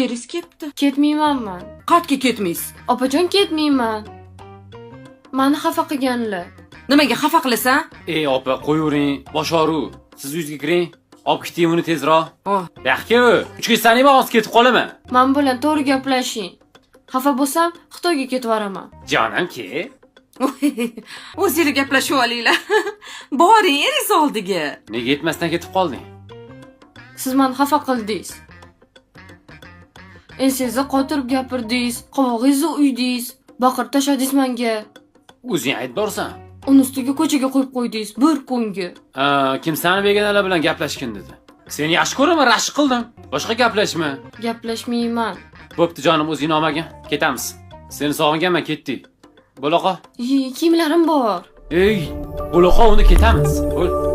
Eringiz ketdi. Ketmayman men. Qayerga ketmaysiz? Opajon, ketmayman. Meni xafa qilganlar. Nimaga xafa qilasan? Ey opa, qo'yavering, boshoru. Siz uyingizga kiring. Olib keting uni tezroq. Oh, Yaxshi, 3 kun sanayman, hozir ketib qolaman. Men bilan to'g'ri gaplashing. Xafa bo'lsam, Xitoyga ketib boraman. Jonim ke? o'zingizlar gaplashib olinglar. Boring eringiz oldiga. Nega yetmasdan ketib qolding? Siz meni xafa qildingiz. Esingizda qotirib gapirdingiz, qovog'ingizni uydingiz, baqirib tashladingiz menga. O'zing aytib borsan. Uni ustiga ko'chaga qo'yib qo'ydingiz bir kunga. Kim sani begonalar bilan gaplashgin dedi. Seni yaxshi ko'raman, rashk qildim. Boshqa gaplashma. Gaplashmayman. Bo'pti jonim, o'zing olmagin. Ketamiz. Seni sog'inganman, ketdik. Bo'laqa. Kiyimlarim bor. Ey, bo'laqa, uni ketamiz. Bo'l.